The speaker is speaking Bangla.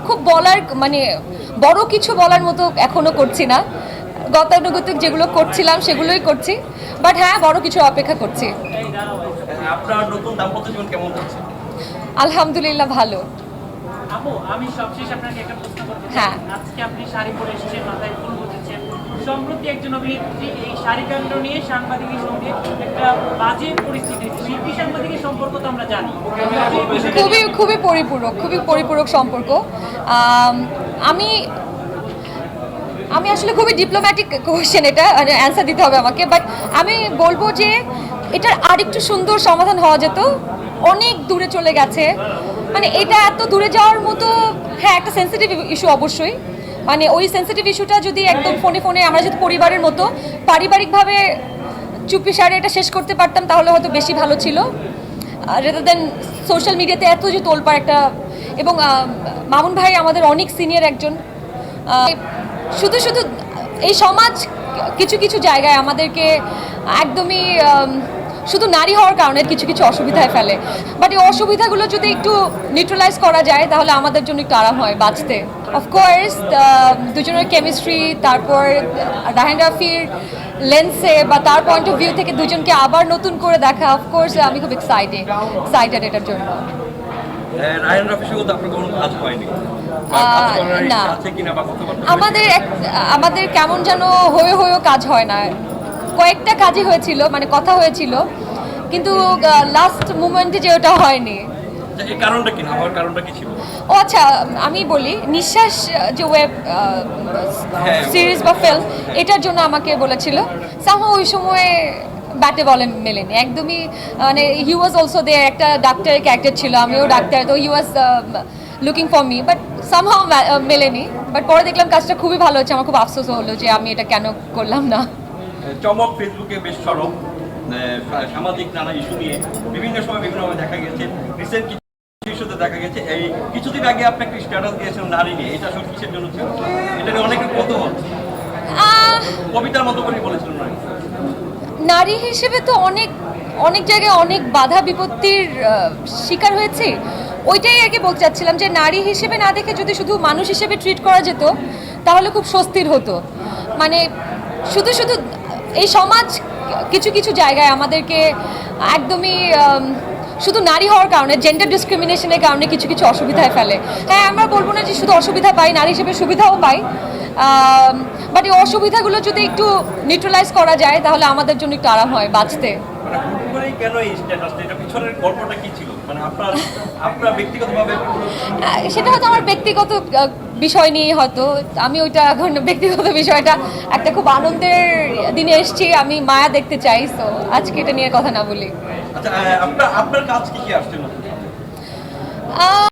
খুব বলার মানে বড় কিছু বলার মতো এখনো করছি না, গতানুগতিক যেগুলো করছিলাম সেগুলোই করছি, বাট হ্যাঁ বড় কিছু অপেক্ষা করছি। আপনার নতুন দাম্পত্য জীবন কেমন যাচ্ছে? আলহামদুলিল্লাহ ভালো। আপু, আমি সবশেষ আপনাকে একটা প্রশ্ন করতে চাই। হ্যাঁ। আজকে আপনি শাড়ি পরে এসেছেন, মাথায় ফুল গুঁজেছেন। সম্প্রতি একজন অভিনেত্রী এই শাড়ি কাণ্ড নিয়ে সাংবাদিকের সঙ্গে একটা বাজে পরিস্থিতি, শিল্পী সাংবাদিকের সম্পর্ক তো আমরা জানি, খুবই খুবই পরিপূরক সম্পর্ক। আমি আমি আসলে খুবই ডিপ্লোম্যাটিক কোয়েশ্চেন, এটা অ্যান্সার দিতে হবে আমাকে, বাট আমি বলবো যে এটার আরেকটু সুন্দর সমাধান হওয়া যেত। অনেক দূরে চলে গেছে, মানে এটা এত দূরে যাওয়ার মতো। হ্যাঁ, একটা সেন্সিটিভ ইস্যু অবশ্যই, মানে ওই সেন্সিটিভ ইস্যুটা যদি একদম ফোনে আমরা যদি পরিবারের মতো পারিবারিকভাবে চুপি সারে এটা শেষ করতে পারতাম তাহলে হয়তো বেশি ভালো ছিল, রেদার দেন সোশ্যাল মিডিয়াতে এত যে তোলপাড় একটা। এবং মামুন ভাই আমাদের অনেক সিনিয়র একজন। শুধু শুধু এই সমাজ কিছু কিছু জায়গায় আমাদেরকে একদমই শুধু নারী হওয়ার কারণে কিছু কিছু অসুবিধায় ফেলে, বাট এই অসুবিধাগুলো যদি একটু নিউট্রালাইজ করা যায় তাহলে আমাদের জন্য একটু আরাম হয় বাঁচতে। অফকোর্স দুজনের কেমিস্ট্রি, তারপর রাহেন রাফির লেন্সে বা তার পয়েন্ট অফ ভিউ থেকে দুজনকে আবার নতুন করে দেখা, অফকোর্স আমি খুব এক্সাইটেড এটার জন্য। রায়হান রাফির সঙ্গে তো আপনার কোনো কাজ হয়নি, না, আছে কিনা বা কথা বলতে আমাদের কেমন যেন হয়েও কাজ হয় না। কয়েকটা কাজই হয়েছিল, মানে কথা হয়েছিল, কিন্তু লাস্ট মুমেন্টে যে ওটা হয়নি। এই কারণটা কি, না হওয়ার কারণটা কি ছিল? ও আচ্ছা, আমি বলি নিঃশ্বাস যে ওয়েব সিরিজ বা ফিল্ম, এটার জন্য আমাকে বলেছিল। সামহাও ওই সময়ে ব্যাটে বলে মেলেনি একদমই, মানে হি ওয়াজ অলসো দে, একটা ডাক্তারের ক্যারেক্টার ছিল, আমিও ডাক্তার, তো he was looking for me, but somehow মেলেনি। বাট পরে দেখলাম কাজটা খুবই ভালো হচ্ছে, আমার খুব আফসোস হলো যে আমি এটা কেন করলাম না। চমক ফেসবুকে বেশ সরব, সামাজিক নানা ইস্যু নিয়ে বিভিন্ন সময় বিভিন্নভাবে দেখা গেছে। রিসেন্ট কিছু ইস্যুতে দেখা গেছে, এই কিছুদিন আগে আপনি একটা স্ট্যাটাস দিয়েছেন নারী নিয়ে, এটা আসলে কিসের জন্য ছিল? এটা নিয়ে অনেকের কৌতূহল, কবিতার মতো করে বলেছিলেন নারী। নারী হিসেবে তো অনেক জায়গায় অনেক বাধা বিপত্তির শিকার হয়েছি, ওইটাই আগে বলতে চাচ্ছিলাম যে নারী হিসেবে না দেখে যদি শুধু মানুষ হিসেবে ট্রিট করা যেত তাহলে খুব স্বস্তির হতো। মানে শুধু শুধু এই সমাজ কিছু কিছু জায়গায় আমাদেরকে একদমই শুধু নারী হওয়ার কারণে, জেন্ডার ডিসক্রিমিনেশনের কারণে কিছু কিছু অসুবিধায় ফেলে। হ্যাঁ, আমরা বলবো না যে শুধু অসুবিধা পাই, নারী হিসেবে সুবিধাও পাই, বাট এই অসুবিধাগুলো যদি একটু নিউট্রালাইজ করা যায় তাহলে আমাদের জন্য একটু আরাম হয় বাঁচতে। মানে হুট করেই কেন এই স্ট্যাটাসটা, এটা পিছনের গল্পটা কি ছিল? মানে আপনার ব্যক্তিগতভাবে সেটা হয়তো আমার ব্যক্তিগত বিষয় নিয়ে, হয়তো আমি ওইটা এখন ব্যক্তিগত বিষয়টা, একটা খুব আনন্দের দিনে এসেছি, আমি মায়া দেখতে চাই, তো আজকে এটা নিয়ে কথা না বলি। আচ্ছা, আপনার কাজ কি আসছে না?